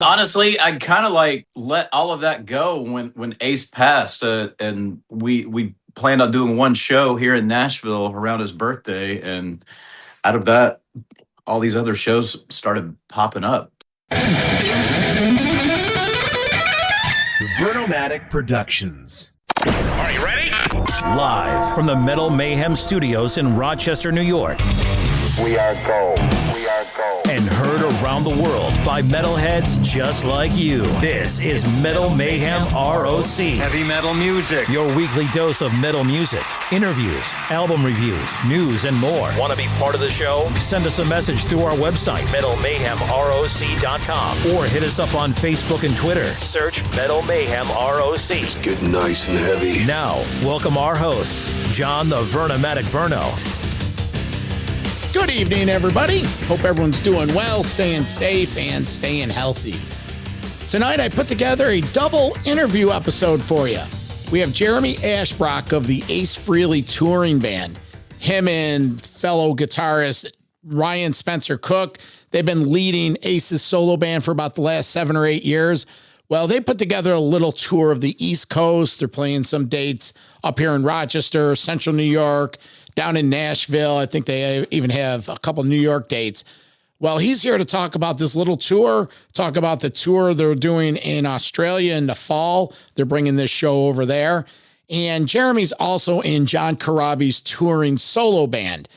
Honestly, I kind of like let all of that go when Ace passed, and we planned on doing one show here in Nashville around his birthday, and out of that, all these other shows started popping up. Vernomatic Productions. Are you ready? Live from the Metal Mayhem Studios in Rochester, New York. We are go. We are go. And heard around the world by metalheads just like you. This is Metal Mayhem ROC. Heavy metal music. Your weekly dose of metal music, interviews, album reviews, news, and more. Want to be part of the show? Send us a message through our website, metalmayhemroc.com, or hit us up on Facebook and Twitter. Search Metal Mayhem ROC. It's getting nice and heavy. Now, welcome our hosts, John the Vernomatic Verno. Good evening, everybody. Hope everyone's doing well, staying safe, and staying healthy. Tonight, I put together a double interview episode for you. We have Jeremy Asbrock of the Ace Frehley Touring Band. Him and fellow guitarist Ryan Spencer Cook, they've been leading Ace's solo band for about the last 7 or 8 years. Well, they put together a little tour of the East Coast. They're playing some dates up here in Rochester, Central New York, down in Nashville. I think they even have a couple New York dates. Well, he's here to talk about this little tour, talk about the tour they're doing in Australia in the fall. They're bringing this show over there. And Jeremy's also in John Corabi's touring solo band.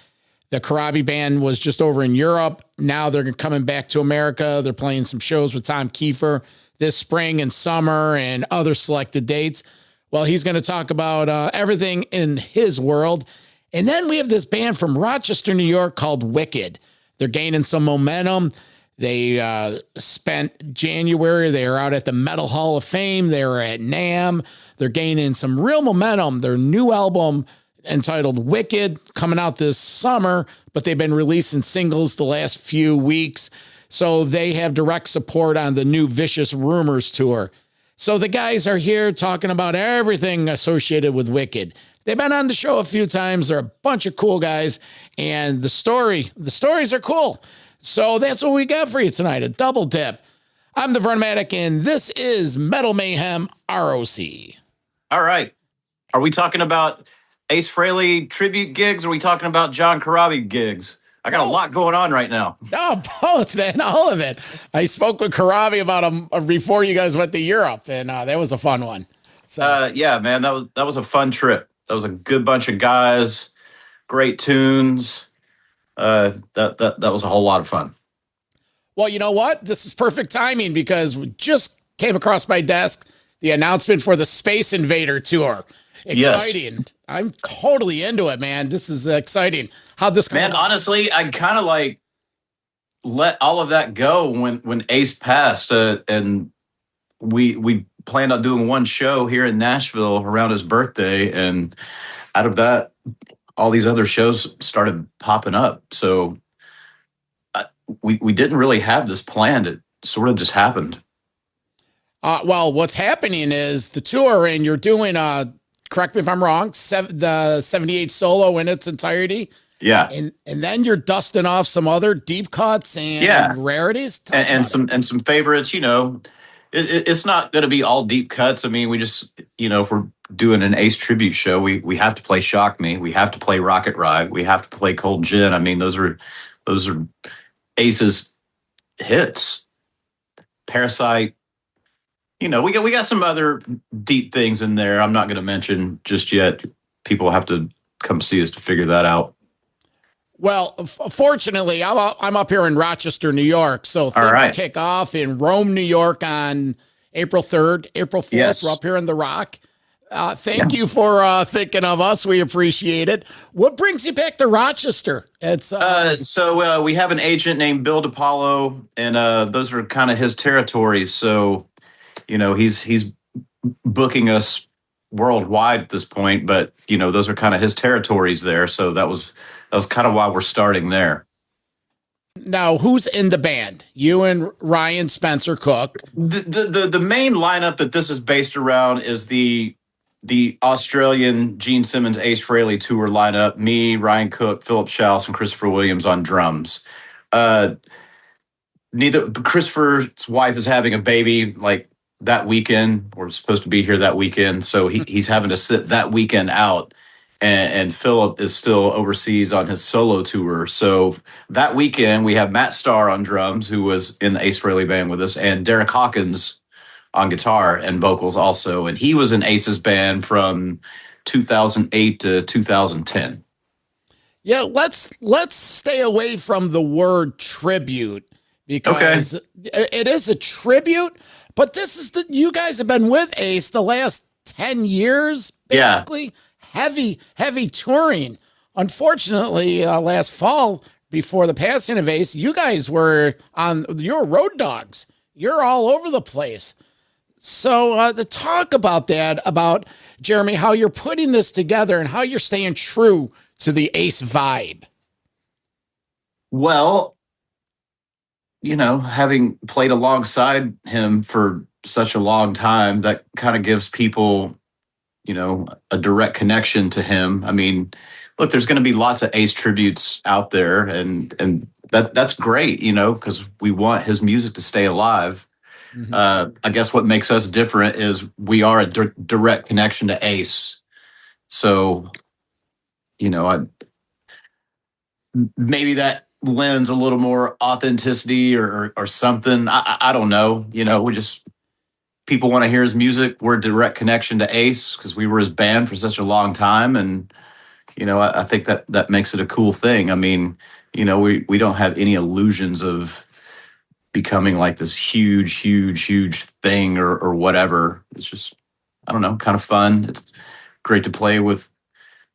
The Corabi band was just over in Europe. Now they're coming back to America. They're playing some shows with Tom Kiefer this spring and summer and other selected dates. Well, he's going to talk about everything in his world. And then we have this band from Rochester, New York called Wicked. They're gaining some momentum. They spent January. They were out at the Metal Hall of Fame. They were at NAMM. They're gaining some real momentum. Their new album entitled Wicked coming out this summer, but they've been releasing singles the last few weeks. So they have direct support on the new Vicious Rumors tour. So the guys are here talking about everything associated with Wicked. They've been on the show a few times. They're a bunch of cool guys, and the stories are cool. So that's what we got for you tonight, a double dip. I'm the Vernomatic, and this is Metal Mayhem ROC. All right, are we talking about Ace Frehley tribute gigs, or are we talking about John Corabi gigs? I got a lot going on right now. No, both, man, all of it. I spoke with Corabi about him before you guys went to Europe, and that was a fun one. So yeah, man, that was a fun trip. That was a good bunch of guys, great tunes. That was a whole lot of fun. Well, you know what? This is perfect timing because we just came across my desk the announcement for the Space Invader tour. Exciting. Yes. I'm totally into it, man. This is exciting. How'd this come Man, about? honestly, I kind of like let all of that go when Ace passed, and we planned on doing one show here in Nashville around his birthday, and out of that, all these other shows started popping up. So we didn't really have this planned. It sort of just happened. Well, what's happening is the tour, and you're doing, correct me if I'm wrong, the 78 solo in its entirety. Yeah. And then you're dusting off some other deep cuts and rarities. And some favorites, you know. It's not going to be all deep cuts. I mean, we just, you know, if we're doing an Ace tribute show, we have to play Shock Me. We have to play Rocket Ride. We have to play Cold Gin. I mean, those are Ace's hits. Parasite. You know, we got some other deep things in there. I'm not going to mention just yet. People have to come see us to figure that out. Well, fortunately, I'm up here in Rochester, New York, so things kick off in Rome, New York on April 3rd, April 4th. Yes. We're up here in the Rock. Thank you for thinking of us. We appreciate it. What brings you back to Rochester? It's so we have an agent named Bill DiPaolo, and those are kind of his territories. So, you know, he's booking us worldwide at this point, but you know, those are kind of his territories there. So that was kind of why we're starting there. Now, who's in the band? You and Ryan Spencer Cook. The main lineup that this is based around is the Australian Gene Simmons Ace Frehley tour lineup. Me, Ryan Cook, Philip Schaus, and Christopher Williams on drums. neither Christopher's wife is having a baby like that weekend. We're supposed to be here that weekend, so he's having to sit that weekend out. And Philip is still overseas on his solo tour. So that weekend we have Matt Starr on drums, who was in the Ace Frehley Band with us, and Derek Hawkins on guitar and vocals also. And he was in Ace's band from 2008 to 2010. Yeah, let's stay away from the word tribute because it is a tribute, but this is you guys have been with Ace the last 10 years, basically. Yeah. Heavy touring. Unfortunately, last fall, before the passing of Ace, you guys were your road dogs. You're all over the place. So to talk about that, about Jeremy, how you're putting this together and how you're staying true to the Ace vibe. Well, having played alongside him for such a long time, that kind of gives people, a direct connection to him. I mean, look, there's going to be lots of Ace tributes out there, and that's great, because we want his music to stay alive. Mm-hmm. I guess what makes us different is we are a direct connection to Ace. So, maybe that lends a little more authenticity or something. I don't know. People want to hear his music. We're a direct connection to Ace because we were his band for such a long time. And, I think that makes it a cool thing. I mean, we don't have any illusions of becoming like this huge thing or whatever. It's just, I don't know, kind of fun. It's great to play with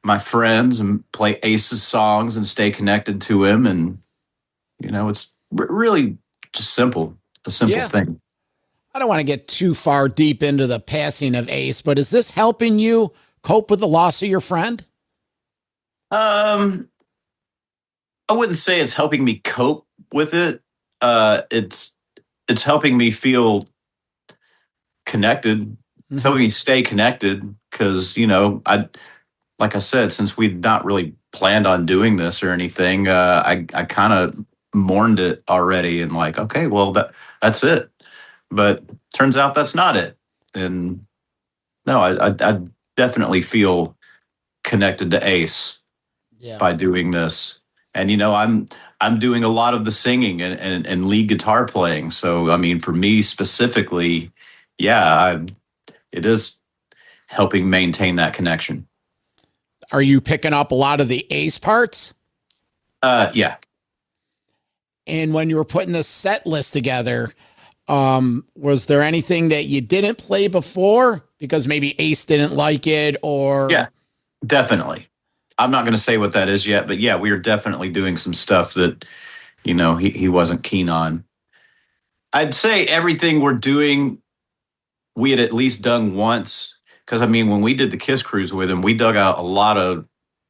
my friends and play Ace's songs and stay connected to him. And, it's really just a simple thing. I don't want to get too far deep into the passing of Ace, but is this helping you cope with the loss of your friend? I wouldn't say it's helping me cope with it. It's helping me feel connected. Mm-hmm. It's helping me stay connected because, like I said, since we'd not really planned on doing this or anything, I kind of mourned it already and like, okay, well, that's it. But turns out that's not it. And no, I definitely feel connected to Ace by doing this. And, I'm doing a lot of the singing and lead guitar playing. So, I mean, for me specifically, it is helping maintain that connection. Are you picking up a lot of the Ace parts? Yeah. And when you were putting the set list together, was there anything that you didn't play before because maybe Ace didn't like it or? Yeah, definitely. I'm not going to say what that is yet, but we are definitely doing some stuff that, he wasn't keen on. I'd say everything we're doing, we had at least done once. Because, I mean, when we did the Kiss Cruise with him, we dug out a lot of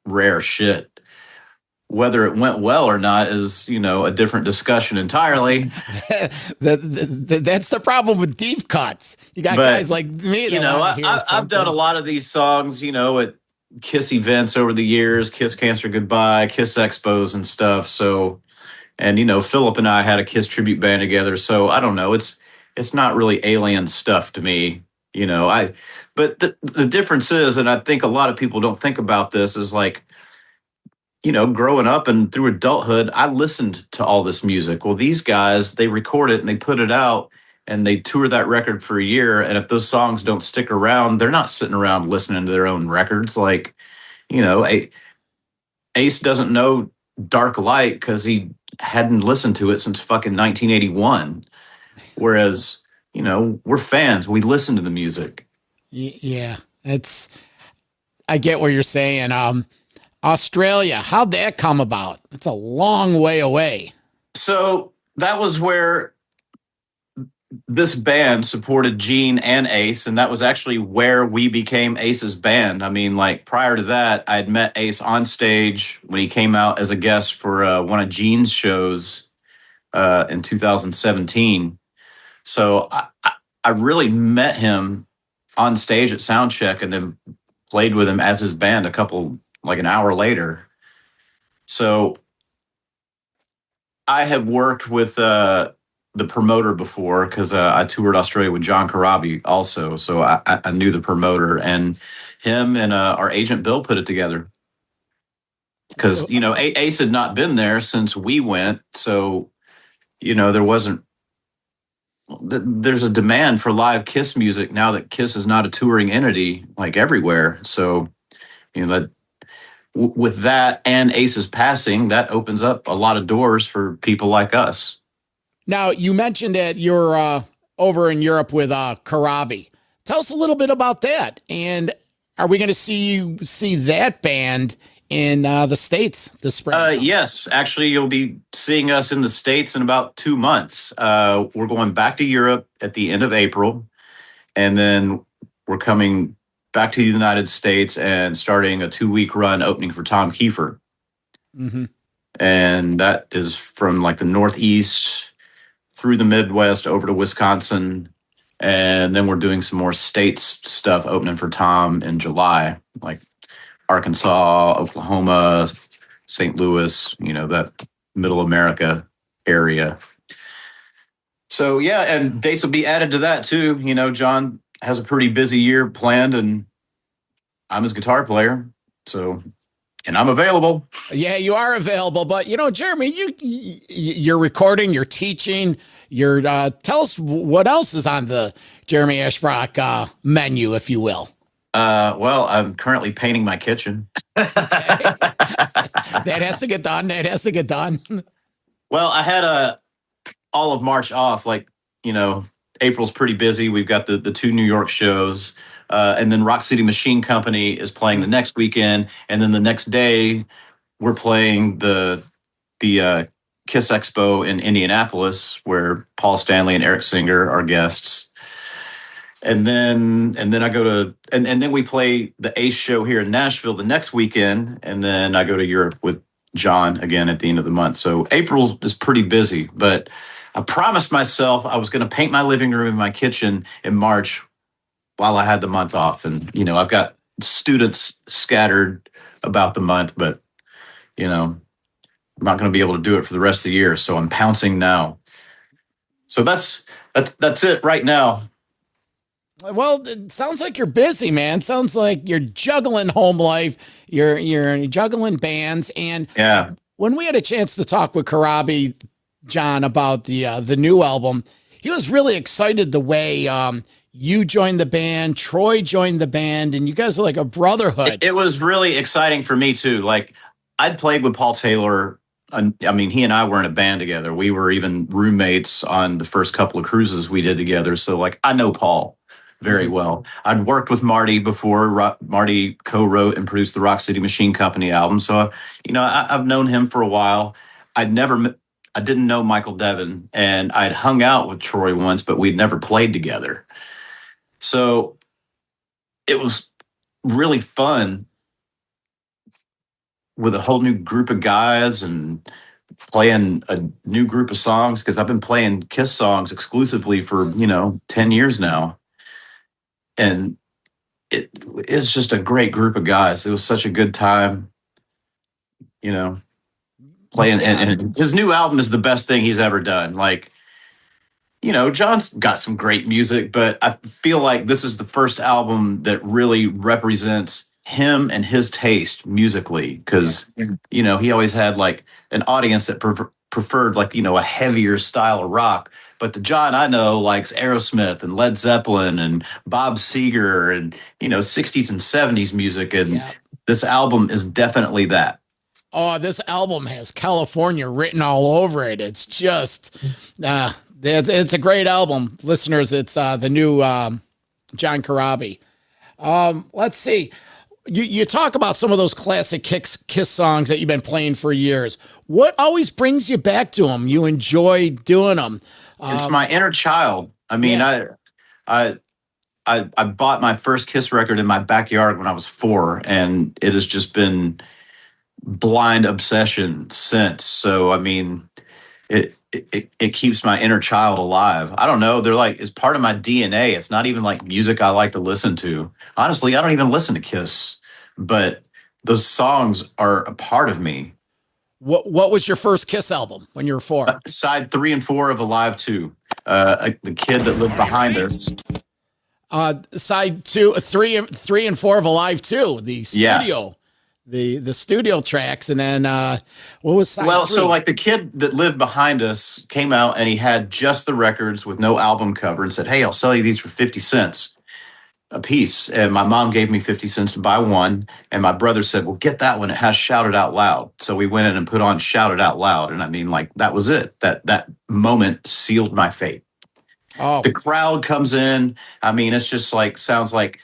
rare shit. Whether it went well or not is, a different discussion entirely. That's the problem with deep cuts. You got guys like me. I've done a lot of these songs, at Kiss events over the years, Kiss Cancer Goodbye, Kiss Expos and stuff. So, and, Philip and I had a Kiss tribute band together. So I don't know. It's not really alien stuff to me, but the difference is, and I think a lot of people don't think about this, is like, growing up and through adulthood, I listened to all this music. Well, these guys, they record it and they put it out and they tour that record for a year. And if those songs don't stick around, they're not sitting around listening to their own records. Like, Ace doesn't know Dark Light because he hadn't listened to it since fucking 1981. Whereas, we're fans. We listen to the music. Yeah, I get what you're saying. Australia, how'd that come about? It's a long way away. So that was where this band supported Gene and Ace, and that was actually where we became Ace's band. I mean, like prior to that, I'd met Ace on stage when he came out as a guest for one of Gene's shows in 2017. So I really met him on stage at Soundcheck and then played with him as his band an hour later. So I had worked with the promoter before because I toured Australia with John Corabi also. So I knew the promoter, and him and our agent Bill put it together because, Ace had not been there since we went. So, there wasn't, there's a demand for live Kiss music now that Kiss is not a touring entity like everywhere. So, that with that and Ace's passing, that opens up a lot of doors for people like us. Now, you mentioned that you're over in Europe with Corabi. Tell us a little bit about that. And are we going to see that band in the States this spring? Yes, actually, you'll be seeing us in the States in about 2 months. We're going back to Europe at the end of April, and then we're coming back to the United States and starting a 2-week run opening for Tom Kiefer. Mm-hmm. And that is from like the Northeast through the Midwest over to Wisconsin. And then we're doing some more states stuff opening for Tom in July, like Arkansas, Oklahoma, St. Louis, that middle America area. So, yeah, and dates will be added to that too. John has a pretty busy year planned, and I'm his guitar player. So, and I'm available. Yeah, you are available. But, Jeremy, you're recording, you're teaching, tell us what else is on the Jeremy Asbrock menu, if you will. Well, I'm currently painting my kitchen. Okay. That has to get done. Well, I had all of March off. April's pretty busy. We've got the 2 New York shows. And then Rock City Machine Company is playing the next weekend. And then the next day we're playing the Kiss Expo in Indianapolis, where Paul Stanley and Eric Singer are guests. And then I go to, and then we play the Ace show here in Nashville the next weekend. And then I go to Europe with John again at the end of the month. So April is pretty busy, but I promised myself I was going to paint my living room and my kitchen in March while I had the month off. And, I've got students scattered about the month, but, I'm not going to be able to do it for the rest of the year. So I'm pouncing now. So that's it right now. Well, it sounds like you're busy, man. Sounds like you're juggling home life. You're juggling bands. And yeah, when we had a chance to talk with Corabi, John, about the new album, he was really excited the way you joined the band, Troy joined the band, and you guys are like a brotherhood. It was really exciting for me too. Like, I'd played with Paul Taylor. He and I were in a band together. We were even roommates on the first couple of cruises we did together. So I know Paul very well. I'd worked with Marty before. Marty co-wrote and produced the Rock City Machine Company album. So, I've known him for a while. I didn't know Michael Devin, and I'd hung out with Troy once, but we'd never played together. So it was really fun with a whole new group of guys and playing a new group of songs, because I've been playing Kiss songs exclusively for, 10 years now. And it's just a great group of guys. It was such a good time, playing. And his new album is the best thing he's ever done. John's got some great music, but I feel like this is the first album that really represents him and his taste musically. Because, he always had an audience that preferred a heavier style of rock. But the John I know likes Aerosmith and Led Zeppelin and Bob Seger and, 60s and 70s music. And this album is definitely that. Oh, this album has California written all over it. It's just, it's a great album. Listeners, it's the new John Corabi. Let's see. You talk about some of those classic Kiss songs that you've been playing for years. What always brings you back to them? You enjoy doing them. It's my inner child. I bought my first Kiss record in my backyard when I was 4, and it has just been blind obsession since. So, it keeps my inner child alive. I don't know. It's part of my DNA. It's not even music I like to listen to. Honestly, I don't even listen to Kiss, but those songs are a part of me. What was your first Kiss album when you were 4? Side 3 and 4 of Alive 2. The kid that lived behind us. Side 2, 3 and 4 of Alive 2, the studio. Yeah. The studio tracks, and then what was side 3? So like the kid that lived behind us came out and he had just the records with no album cover and said, "Hey, I'll sell you these for 50 cents a piece." And my mom gave me 50 cents to buy one, and my brother said, "Well, get that one. It has Shout It Out Loud." So we went in and put on Shout It Out Loud, and I mean, like, that was it. That moment sealed my fate. Oh, the crowd comes in. I mean, it's just like sounds like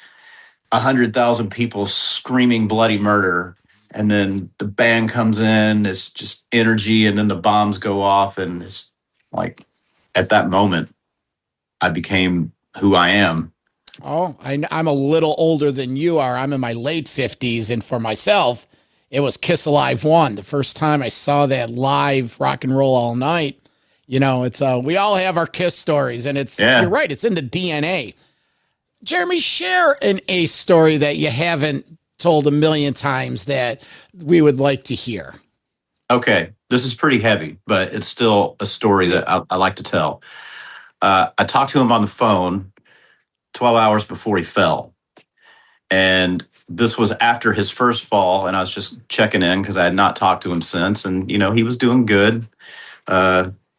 100,000 people screaming bloody murder. And then the band comes in, it's just energy. And then the bombs go off. And it's like, at that moment, I became who I am. Oh, I'm a little older than you are. I'm in my late 50s. And for myself, it was Kiss Alive 1. The first time I saw that live Rock and Roll All Night. You know, it's we all have our Kiss stories. And you're right, it's in the DNA. Jeremy, share an Ace story that you haven't told a million times that we would like to hear. Okay, this is pretty heavy, but it's still a story that I like to tell. I talked to him on the phone 12 hours before he fell. And this was after his first fall, and I was just checking in because I had not talked to him since. And, you know, he was doing good.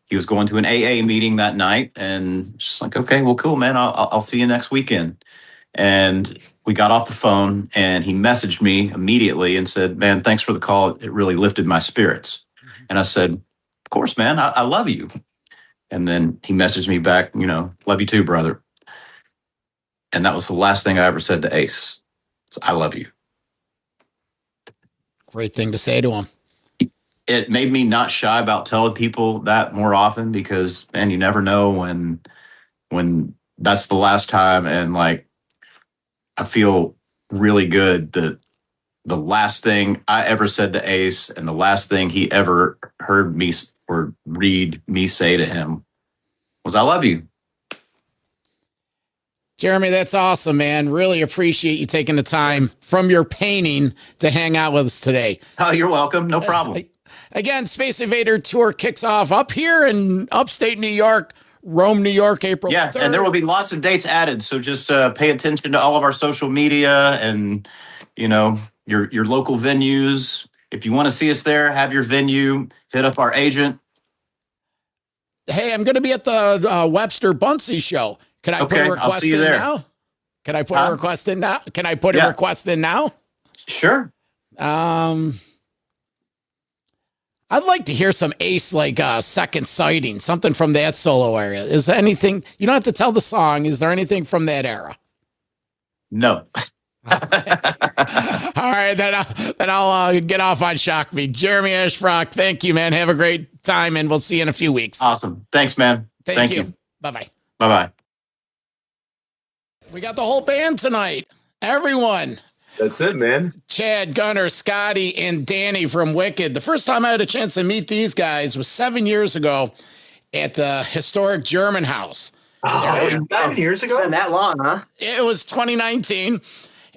He was going to an AA meeting that night, and just like, okay, well, cool, man. I'll see you next weekend. And we got off the phone, and he messaged me immediately and said, "Man, thanks for the call. It really lifted my spirits." And I said, "Of course, man. I love you." And then he messaged me back, you know, "Love you too, brother." And that was the last thing I ever said to Ace. So, I love you. Great thing to say to him. It made me not shy about telling people that more often because, man, you never know when that's the last time. And like, I feel really good that the last thing I ever said to Ace and the last thing he ever heard me or read me say to him was, "I love you." Jeremy, that's awesome, man. Really appreciate you taking the time from your painting to hang out with us today. Oh, you're welcome. No problem. Again, Space Invader Tour kicks off up here in upstate New York, Rome, New York, April 3rd. And there will be lots of dates added. So just pay attention to all of our social media and, you know, your local venues. If you want to see us there, have your venue, hit up our agent. Hey, I'm going to be at the Webster Bunsey show. Can I put a request in now? Can I put a request in now? Can I put a request in now? Sure. I'd like to hear some Ace, like Second Sighting, something from that solo area. Is there anything, you don't have to tell the song. Is there anything from that era? No. All right, then I'll get off on Shock Me. Jeremy Asbrock, thank you, man. Have a great time, and we'll see you in a few weeks. Awesome. Thanks, man. Thank you. Bye-bye. Bye-bye. We got the whole band tonight. Everyone. That's it, man. Chad, Gunnar, Scotty, and Danny from Wicked. The first time I had a chance to meet these guys was 7 years ago at the historic German house. Oh, 7 years ago? It's been that long, huh? It was 2019,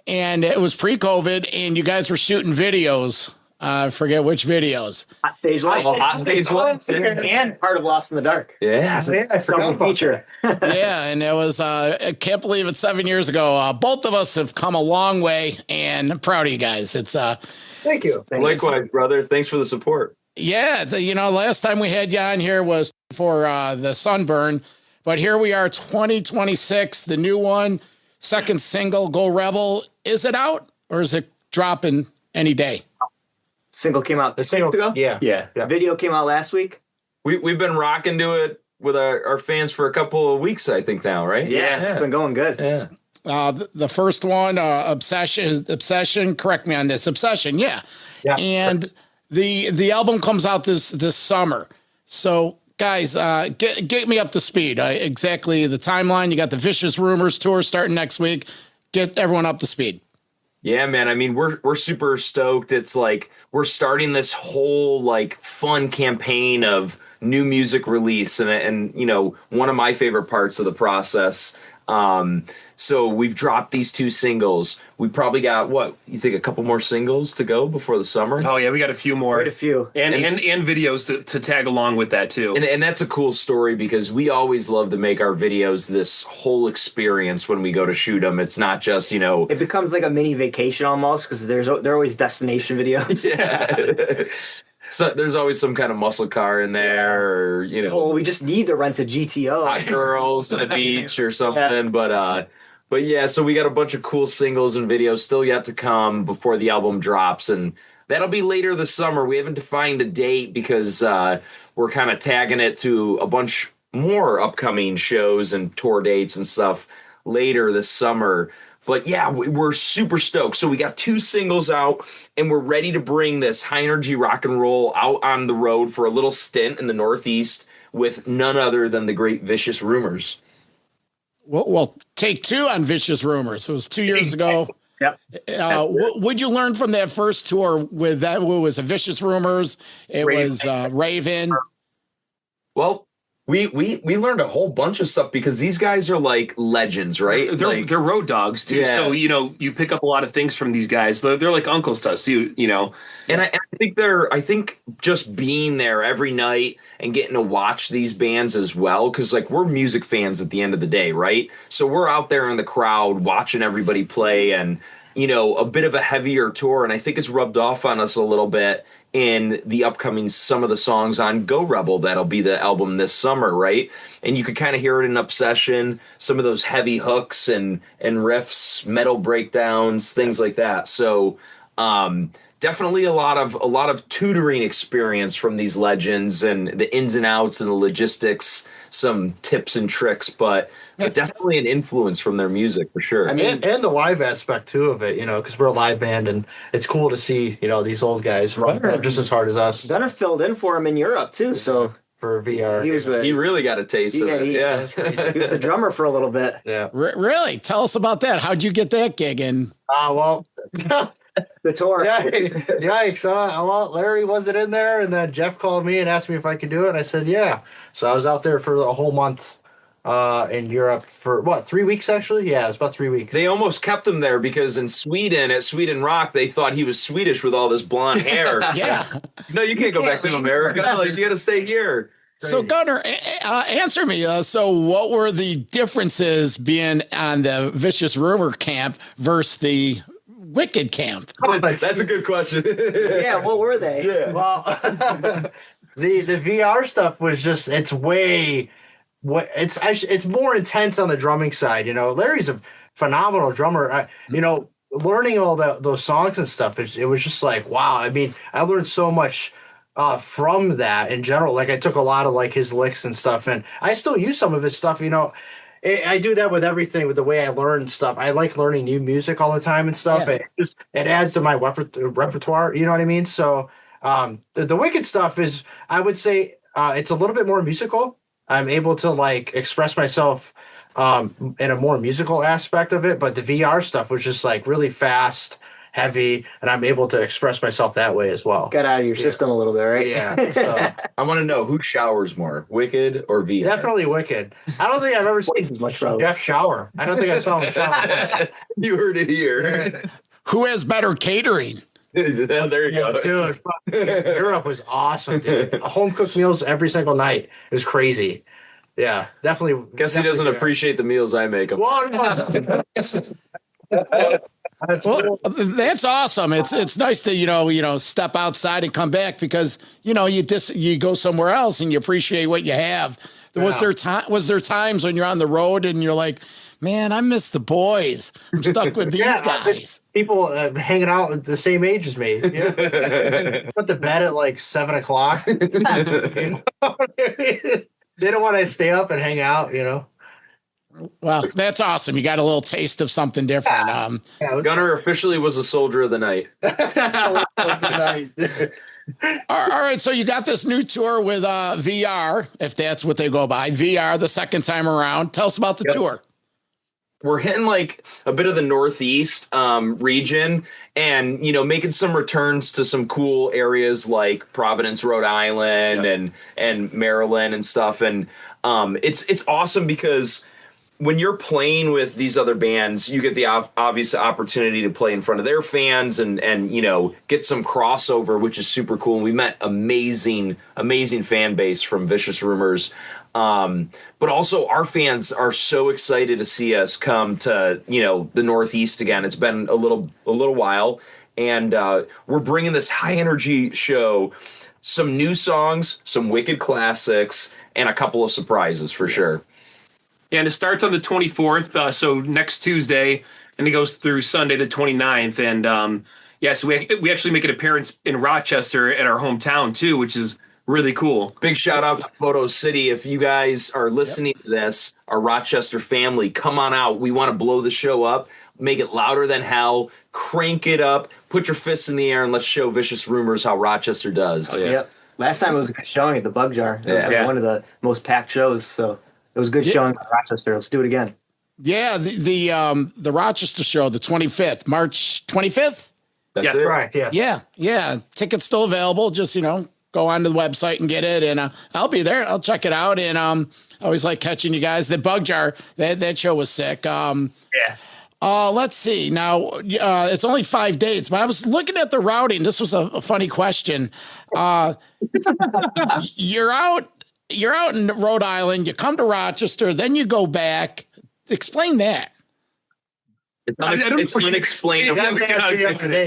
and it was pre-COVID, and you guys were shooting videos. I forget which videos. Hot Stage Live. Hot Stage Live. And part of Lost in the Dark. Yeah. I forgot about feature. Yeah, and it was, I can't believe it's 7 years ago. Both of us have come a long way, and I'm proud of you guys. It's Thank you. Likewise, brother. Thanks for the support. Yeah, you know, last time we had you on here was for the Sunburn, but here we are, 2026, the new one, second single, Go Rebel. Is it out, or is it dropping any day? Single came out 2 weeks ago? Yeah. Video came out last week? We've been rocking to it with our fans for a couple of weeks, I think now, right? Yeah. It's been going good. Yeah. The first one, Obsession, correct me on this, Obsession, yeah. And the album comes out this summer. So, guys, get me up to speed. Exactly the timeline. You got the Vicious Rumors tour starting next week. Get everyone up to speed. Yeah, man. I mean, we're super stoked. It's like we're starting this whole like fun campaign of new music release, and you know, one of my favorite parts of the process So we've dropped these 2 singles. We probably got, what, you think a couple more singles to go before the summer? Oh yeah, we got a few more. Quite a few. And videos to tag along with that too. And that's a cool story because we always love to make our videos this whole experience when we go to shoot them. It's not just, It becomes like a mini vacation almost because they're always destination videos. Yeah. So there's always some kind of muscle car in there, or Well, we just need to rent a GTO. hot girls on the beach or something. Yeah. But yeah, so we got a bunch of cool singles and videos still yet to come before the album drops, and that'll be later this summer. We haven't defined a date because we're kind of tagging it to a bunch more upcoming shows and tour dates and stuff later this summer. But yeah, we're super stoked. So we got 2 singles out, and we're ready to bring this high energy rock and roll out on the road for a little stint in the Northeast with none other than the great Vicious Rumors. Well, take 2 on Vicious Rumors. It was 2 years ago. Yep. What'd you learn from that first tour with that? It was a Vicious Rumors. It was Raven. Well, we learned a whole bunch of stuff because these guys are like legends, right? They're road dogs too. Yeah. So, you pick up a lot of things from these guys. They're like uncles to us, you know. And I think just being there every night and getting to watch these bands as well, because like we're music fans at the end of the day, right? So we're out there in the crowd watching everybody play, and a bit of a heavier tour, and I think it's rubbed off on us a little bit in the upcoming some of the songs on Go Rebel. That'll be the album this summer, right? And you could kind of hear it in Obsession, some of those heavy hooks and riffs, metal breakdowns, things like that. So definitely a lot of tutoring experience from these legends and the ins and outs and the logistics, some tips and tricks, but definitely an influence from their music for sure. I mean, and the live aspect too of it, because we're a live band, and it's cool to see, these old guys run just as hard as us. Gunnar filled in for him in Europe too, so for VR. He really got a taste of it. Yeah. He was the drummer for a little bit. Yeah. Really? Tell us about that. How'd you get that gig? And the tour. Yikes. Well, Larry wasn't in there, and then Jeff called me and asked me if I could do it, and I said yeah. So I was out there for a whole month in Europe for, 3 weeks actually? Yeah, it was about 3 weeks. They almost kept him there because in Sweden, at Sweden Rock, they thought he was Swedish with all this blonde hair. Yeah. No, you can't go back to America. Like, you got to stay here. So Gunnar, answer me. So what were the differences being on the Vicious Rumor camp versus the Wicked camp? That's a good question. Yeah, what were they? Yeah. Well, the VR stuff was just, it's more intense on the drumming side. Larry's a phenomenal drummer. Learning all those songs and stuff, it was just like, wow. I mean, I learned so much from that in general. Like, I took a lot of like his licks and stuff, and I still use some of his stuff. I do that with everything, with the way I learn stuff. I like learning new music all the time and stuff. Yeah. It adds to my repertoire. You know what I mean? So the Wicked stuff is, I would say, it's a little bit more musical. I'm able to like express myself in a more musical aspect of it, but the VR stuff was just like really fast, heavy, and I'm able to express myself that way as well. Got out of your system a little bit, right? Yeah. So. I want to know who showers more, Wicked or VR? Definitely Wicked. I don't think I've ever seen as much trouble. Jeff shower. I don't think I saw him shower. You heard it here. Who has better catering? There you go. Dude, Europe was awesome, dude. Home cooked meals every single night. It was crazy. Yeah, definitely. Guess he doesn't appreciate the meals I make him. Well, that's awesome. It's nice to step outside and come back, because you go somewhere else and you appreciate what you have. Yeah. Was there times when you're on the road and you're like, man, I miss the boys. I'm stuck with these guys. People hanging out at the same age as me. Yeah. Put to bed at like 7:00. They don't want to stay up and hang out. Well, that's awesome. You got a little taste of something different. Gunnar officially was a soldier of the night. All right, so you got this new tour with VR, if that's what they go by. VR the second time around. Tell us about the tour. We're hitting like a bit of the Northeast region, and making some returns to some cool areas like Providence, Rhode Island, and Maryland and stuff. And it's awesome because when you're playing with these other bands, you get the obvious opportunity to play in front of their fans and get some crossover, which is super cool. And we met amazing fan base from Vicious Rumors. But also our fans are so excited to see us come to, the Northeast again. It's been a little while, and we're bringing this high energy show, some new songs, some wicked classics, and a couple of surprises for sure. Yeah, and it starts on the 24th, so next Tuesday, and it goes through Sunday the 29th. And so we actually make an appearance in Rochester at our hometown too, which is really cool. Big shout out to Photo City. If you guys are listening to this, our Rochester family, come on out. We want to blow the show up, make it louder than hell, crank it up, put your fists in the air, and let's show Vicious Rumors how Rochester does. Oh, yeah. Yep. Last time it was a good showing at the Bug Jar. It was one of the most packed shows, so it was a good showing at Rochester. Let's do it again. Yeah, the Rochester show, the 25th, March 25th? That's it. Right, yeah. Yeah. Tickets still available. Just, go onto the website and get it. And I'll be there. I'll check it out. And I always like catching you guys. The Bug Jar, that show was sick. Let's see. Now, it's only 5 dates, but I was looking at the routing. This was a funny question. You're out in Rhode Island. You come to Rochester. Then you go back. Explain that. It's unexplainable.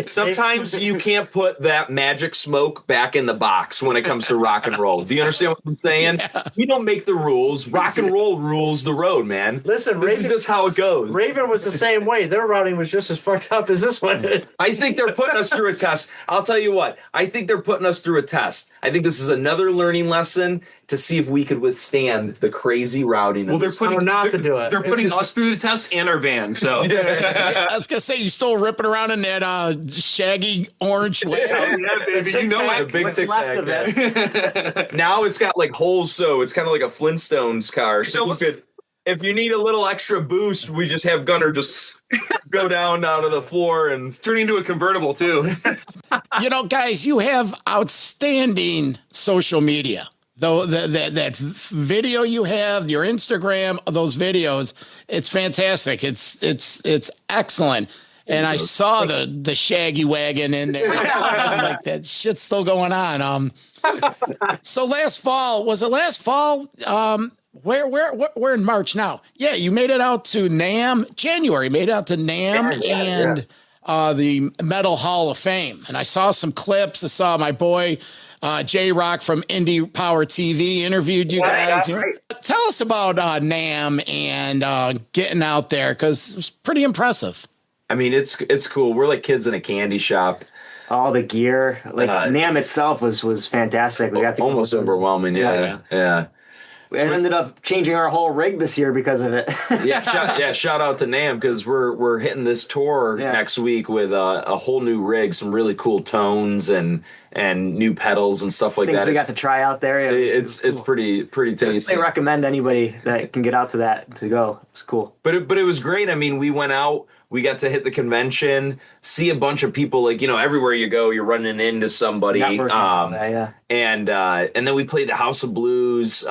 Sometimes you can't put that magic smoke back in the box when it comes to rock and roll. Do you understand what I'm saying? Yeah. We don't make the rules. Rock and roll rules the road, man. Listen, this is just how it goes. Raven was the same way. Their routing was just as fucked up as this one is. I think they're putting us through a test. I'll tell you what. I think they're putting us through a test. I think this is another learning lesson to see if we could withstand the crazy routing. Well, they're putting They're putting us through the test and our van. So I was gonna say, you still ripping around in that shaggy orange wagon. You know it. The big Tic Tac. Now it's got like holes, so it's kind of like a Flintstones car. So if you need a little extra boost, we just have Gunner just go down to the floor and it's turning into a convertible too. Guys, you have outstanding social media. Though that video you have, your Instagram, those videos, it's fantastic. It's excellent. And I saw the shaggy wagon in there. I'm like, that shit's still going on. So last fall, was it last fall? We're in March now. Yeah, you made it out to NAMM. January, made it out to NAMM and the Metal Hall of Fame. And I saw some clips. I saw my boy J-Rock from Indie Power TV interviewed you guys. Tell us about NAMM and getting out there, because it was pretty impressive. I mean, it's cool. We're like kids in a candy shop. All the gear, NAMM itself was fantastic. We got to almost overwhelming. Yeah. We ended up changing our whole rig this year because of it. Shout out to NAMM, because we're hitting this tour next week with a whole new rig, some really cool tones and new pedals and stuff like Things that. We got to try out there. It's pretty tasty. I recommend anybody that can get out to that to go. It's cool. But it was great. I mean, we went out. We got to hit the convention, see a bunch of people. Everywhere you go, you're running into somebody. And then we played the House of Blues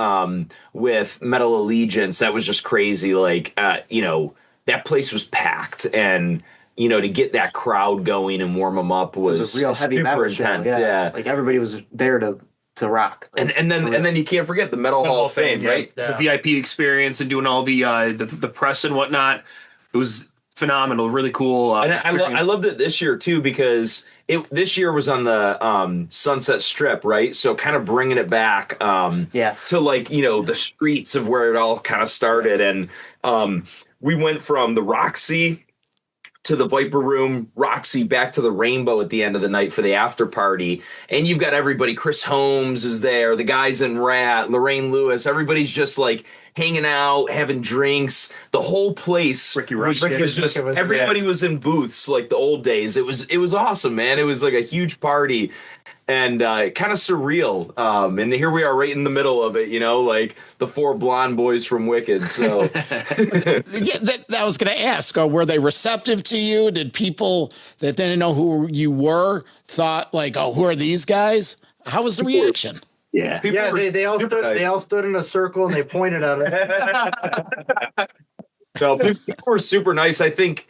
with Metal Allegiance. That was just crazy. That place was packed, and to get that crowd going and warm them up was a real heavy metal intense. Show. Yeah, like everybody was there to rock. And then you can't forget the Metal Hall of Fame, right? The VIP experience and doing all the press and whatnot. It was phenomenal, really cool. And I loved it this year too, because this year was on the Sunset Strip, right? So kind of bringing it back to the streets of where it all kind of started. And we went from the Roxy to the Viper Room, Roxy, back to the Rainbow at the end of the night for the after party. And you've got everybody. Chris Holmes is there, the guys in Rat, Lorraine Lewis. Everybody's just like hanging out, having drinks. The whole place everybody was in booths like the old days. It was awesome, man. It was like a huge party and kind of surreal. And here we are right in the middle of it, like the four blonde boys from Wicked. So that I was going to ask, were they receptive to you? Did people that didn't know who you were thought like, oh, who are these guys? How was the reaction? They all stood in a circle and they pointed at it. No, people were super nice. I think,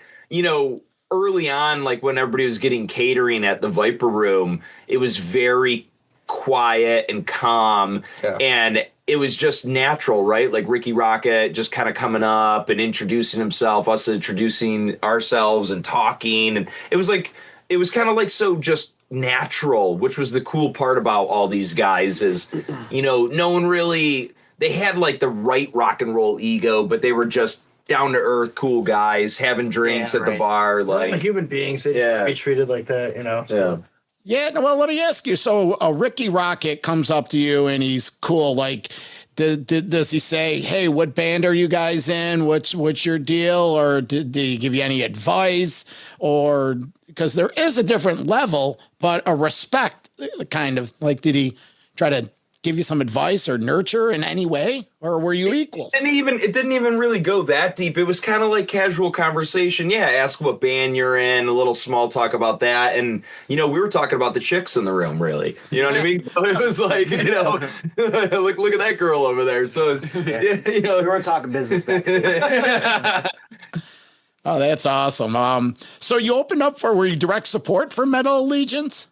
early on, like when everybody was getting catering at the Viper Room, it was very quiet and calm. Yeah. And it was just natural, right? Like Ricky Rocket just kind of coming up and introducing himself, us introducing ourselves and talking. And it was kind of like so just natural, which was the cool part about all these guys is, no one really, they had like the right rock and roll ego, but they were just down to earth, cool guys having drinks at the bar. Like human beings, they just be treated like that, Yeah. Yeah, well, let me ask you. So Ricky Rocket comes up to you and he's cool. Like, does he say, hey, what band are you guys in? What's your deal? Or did he give you any advice? Or because there is a different level, but a respect kind of like, did he try to give you some advice or nurture in any way? Or were you equals? It didn't even really go that deep. It was kind of like casual conversation. Yeah, ask what band you're in, a little small talk about that. And, we were talking about the chicks in the room, really. You know what I mean? It was like, look at that girl over there. So, we weren't talking business back then. Oh, that's awesome. So you opened up were you direct support for Metal Allegiance?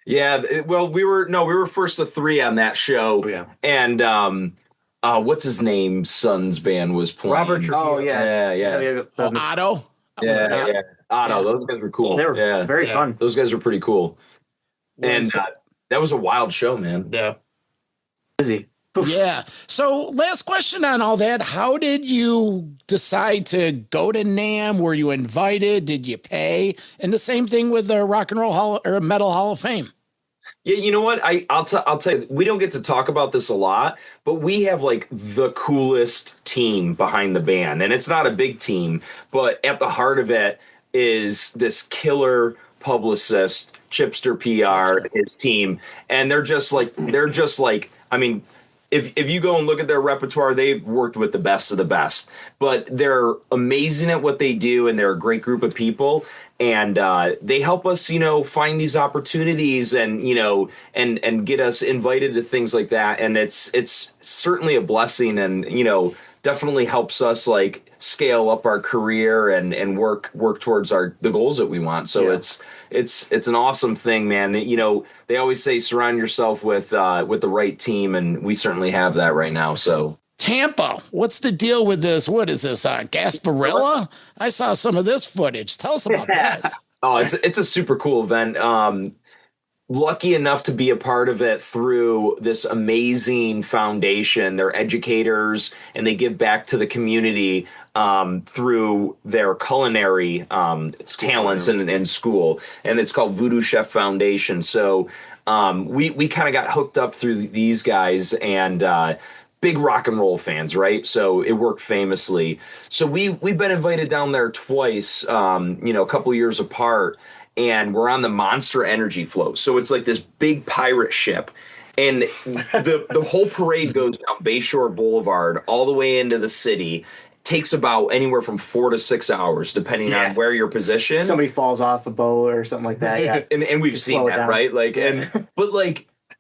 Yeah, we were first of 3 on that show. Oh, yeah. And what's his name? Son's band was playing. Robert Trujillo. Oh, yeah. Otto? Yeah. Otto, those guys were cool. They were very fun. Those guys were pretty cool. And that was a wild show, man. Yeah. Busy. Yeah. So last question on all that. How did you decide to go to NAMM? Were you invited? Did you pay? And the same thing with the Rock and Roll Metal Hall of Fame. Yeah, you know what? I'll tell you, we don't get to talk about this a lot, but we have like the coolest team behind the band. And it's not a big team, but at the heart of it is this killer publicist, Chipster PR, his team. And they're just like, I mean, if you go and look at their repertoire, they've worked with the best of the best, but they're amazing at what they do. And they're a great group of people. And they help us, find these opportunities and, and get us invited to things like that. And it's certainly a blessing and, definitely helps us like scale up our career and work towards the goals that we want. So it's an awesome thing, man. They always say surround yourself with the right team, and we certainly have that right now. So Tampa, what's the deal with this? What is this, Gasparilla? I saw some of this footage. Tell us about this. Oh, it's a super cool event. Lucky enough to be a part of it through this amazing foundation. They're educators and they give back to the community through their culinary talents in school. And it's called Voodoo Chef Foundation. So we kind of got hooked up through these guys and big rock and roll fans, right? So it worked famously. So we've been invited down there twice, a couple years apart. And we're on the Monster Energy float. So it's like this big pirate ship. And the whole parade goes down Bayshore Boulevard all the way into the city. Takes about anywhere from 4 to 6 hours, depending on where you're positioned. Somebody falls off a boat or something like that. Yeah. and we've seen that, right? Like, but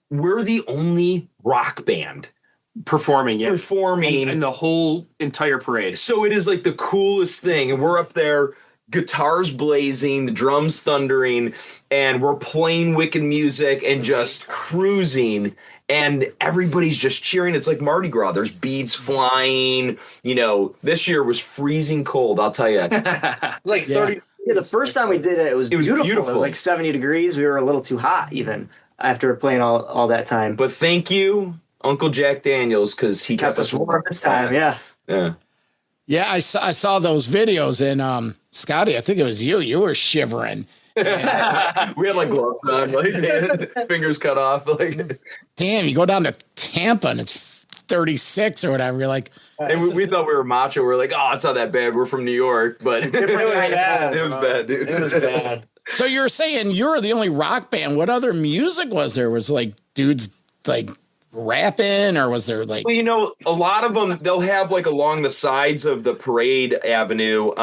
we're the only rock band performing in the whole entire parade. So it is like the coolest thing. And we're up there, guitars blazing, the drums thundering, and we're playing wicked music and just cruising, and everybody's just cheering. It's like Mardi Gras. There's beads flying. This year was freezing cold, I'll tell you. Like 30. Yeah, the first time we did it, it was beautiful. It was like 70 degrees. We were a little too hot even after playing all that time. But thank you, Uncle Jack Daniels, because he kept us warm this time. Yeah. Yeah, I saw those videos, and Scotty, I think it was you. You were shivering. We had like gloves on, like fingers cut off. Like, damn, you go down to Tampa and it's 36 or whatever. You're like, and we thought we were macho. We're like, oh, it's not that bad. We're from New York, but it was bad, dude. It was bad. So you're saying you're the only rock band. What other music was there? Was like dudes like rapping, or was there like, well, a lot of them, they'll have like along the sides of the parade avenue,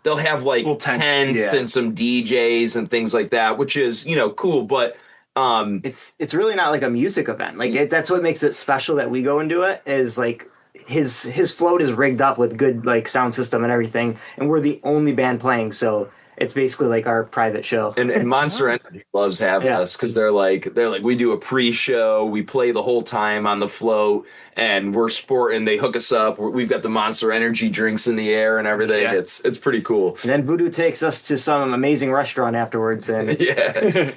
they'll have like tents and some DJs and things like that, which is cool, but it's really not like a music event. Like that's what makes it special that we go and do it, is like his float is rigged up with good like sound system and everything, and we're the only band playing, so it's basically like our private show. And Monster Energy loves having us because they're like we do a pre-show, we play the whole time on the float, and we're sporting. They hook us up. We've got the Monster Energy drinks in the air and everything. Yeah. It's pretty cool. And then Voodoo takes us to some amazing restaurant afterwards, and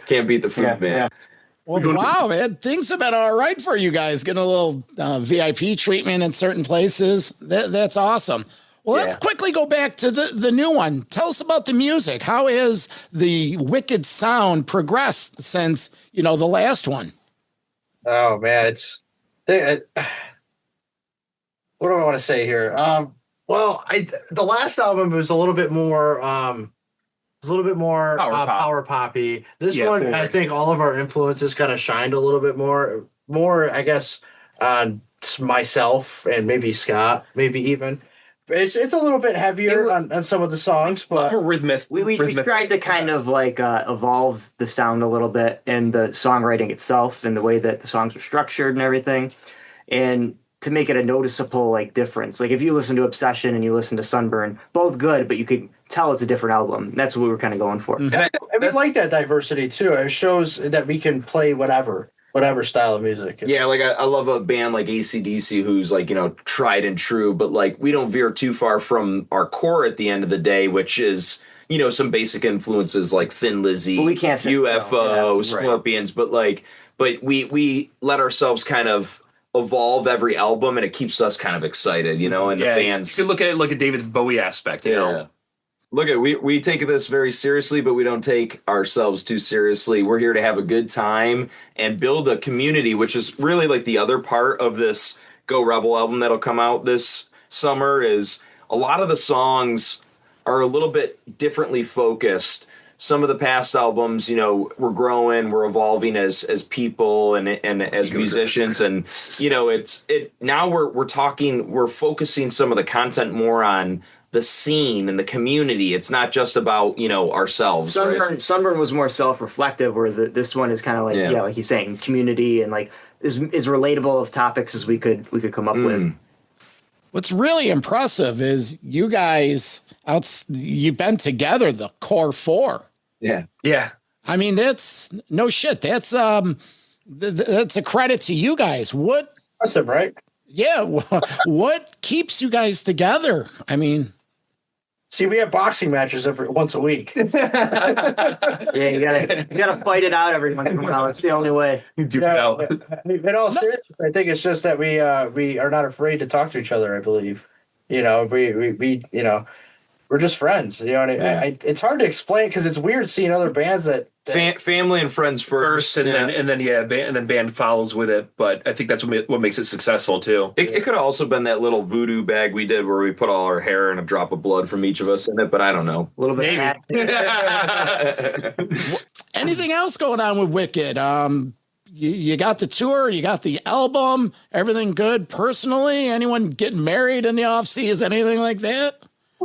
can't beat the food, man. Yeah. Well, wow, man, things have been all right for you guys. Getting a little VIP treatment in certain places. That's awesome. Well, let's quickly go back to the new one. Tell us about the music. How has the Wicked sound progressed since, the last one? Oh, man, what do I want to say here? Well, the last album was a little bit more power poppy. This one, forward. I think all of our influences kind of shined a little bit more, I guess, on myself and maybe Scott, maybe even. It's a little bit heavier on some of the songs, but rhythmic. We tried to kind of like evolve the sound a little bit and the songwriting itself and the way that the songs were structured and everything, and to make it a noticeable like difference. Like if you listen to Obsession and you listen to Sunburn, both good, but you could tell it's a different album. That's what we were kind of going for. Mm-hmm. And we like that diversity too. It shows that we can play whatever style of music. Yeah, like I love a band like AC/DC who's like, tried and true, but like we don't veer too far from our core at the end of the day, which is, some basic influences like Thin Lizzy, but we can't say UFO, Scorpions, right. but we let ourselves kind of evolve every album, and it keeps us kind of excited, and the fans. You could look at it like a David Bowie aspect, you know. Look at we take this very seriously, but we don't take ourselves too seriously. We're here to have a good time and build a community, which is really like the other part of this Go Rebel album that'll come out this summer. Is a lot of the songs are a little bit differently focused. Some of the past albums, we're growing, we're evolving as people and as musicians, and now we're focusing some of the content more on the scene and the community. It's not just about, ourselves. Sunburn was more self-reflective, where this one is kind of like, like he's saying, community and like is relatable of topics as we could come up with. What's really impressive is you guys, you've been together, the core four. Yeah. Yeah. I mean, that's no shit. That's a credit to you guys. What? Impressive, right? Yeah. What keeps you guys together? I mean, see, we have boxing matches once a week. You gotta fight it out every once in a while. It's the only way. In all seriousness, I think it's just that we are not afraid to talk to each other. I believe, we're just friends. It's hard to explain because it's weird seeing other bands that family and friends first, and then band follows with it. But I think that's what makes it successful too. It could have also been that little voodoo bag we did where we put all our hair and a drop of blood from each of us in it. But I don't know. A little bit. Anything else going on with Wicked? You got the tour, you got the album, everything good personally? Anyone getting married in the off season? Anything like that?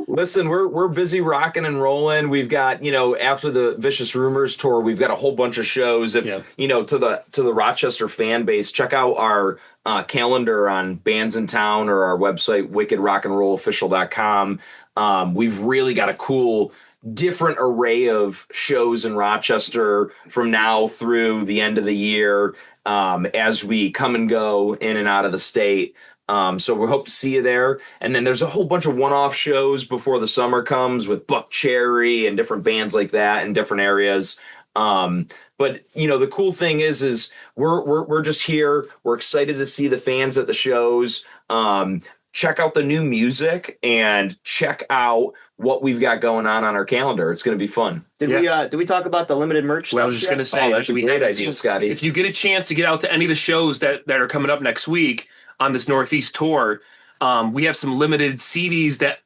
Listen, we're busy rocking and rolling. We've got, after the Vicious Rumors tour, we've got a whole bunch of shows. If to the Rochester fan base, check out our calendar on bands in town or our website, wickedrockandrollofficial.com. We've really got a cool different array of shows in Rochester from now through the end of the year, as we come and go in and out of the state. So we hope to see you there. And then there's a whole bunch of one-off shows before the summer comes with Buck Cherry and different bands like that in different areas. But the cool thing is we're just here. We're excited to see the fans at the shows. Check out the new music and check out what we've got going on our calendar. It's going to be fun. Did we talk about the limited merch? Well, I was just going to say, that's a great idea, Scotty. If you get a chance to get out to any of the shows that are coming up next week on this Northeast tour, we have some limited CDs that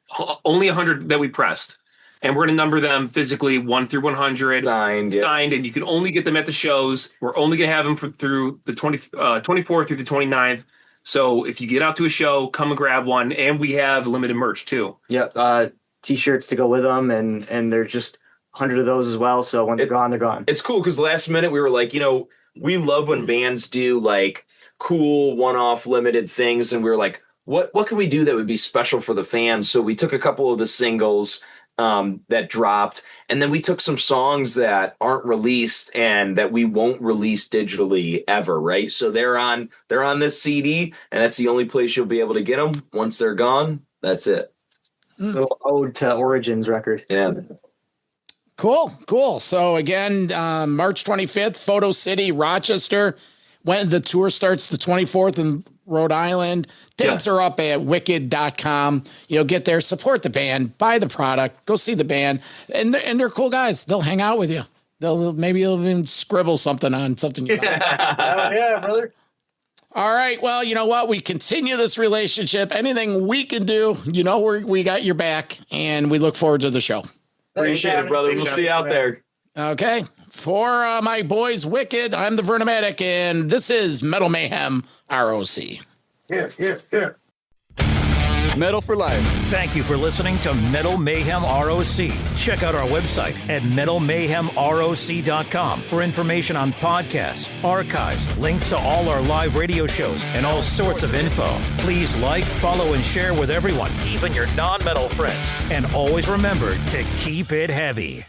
only 100 that we pressed, and we're going to number them physically 1 through 100 signed, and you can only get them at the shows. We're only going to have them through the 24th through the 29th. So if you get out to a show, come and grab one, and we have limited merch too. Yep, t-shirts to go with them, and there's just 100 of those as well. So when they're gone, they're gone. It's cool because last minute we were like, we love when bands do like cool one-off limited things, and we were like, what can we do that would be special for the fans? So we took a couple of the singles that dropped, and then we took some songs that aren't released and that we won't release digitally ever, right? So they're on this CD, and that's the only place you'll be able to get them. Once they're gone, that's it. Little ode to Origins record. Yeah. Cool. So again, March 25th, Photo City, Rochester. When the tour starts the 24th in Rhode Island. Dates are up at wicked.com. Get there, support the band, buy the product, go see the band. And they're cool guys. They'll hang out with you. Maybe you'll even scribble something on something you buy. Oh, yeah, brother. All right. Well, you know what? We continue this relationship. Anything we can do, we got your back, and we look forward to the show. Appreciate it, brother. We'll see you out there. Okay. For my boys, Wicked, I'm the Vernomatic, and this is Metal Mayhem ROC. Yeah. Metal for life. Thank you for listening to Metal Mayhem ROC. Check out our website at metalmayhemroc.com for information on podcasts, archives, links to all our live radio shows, and all sorts of info. Please like, follow, and share with everyone, even your non-metal friends. And always remember to keep it heavy.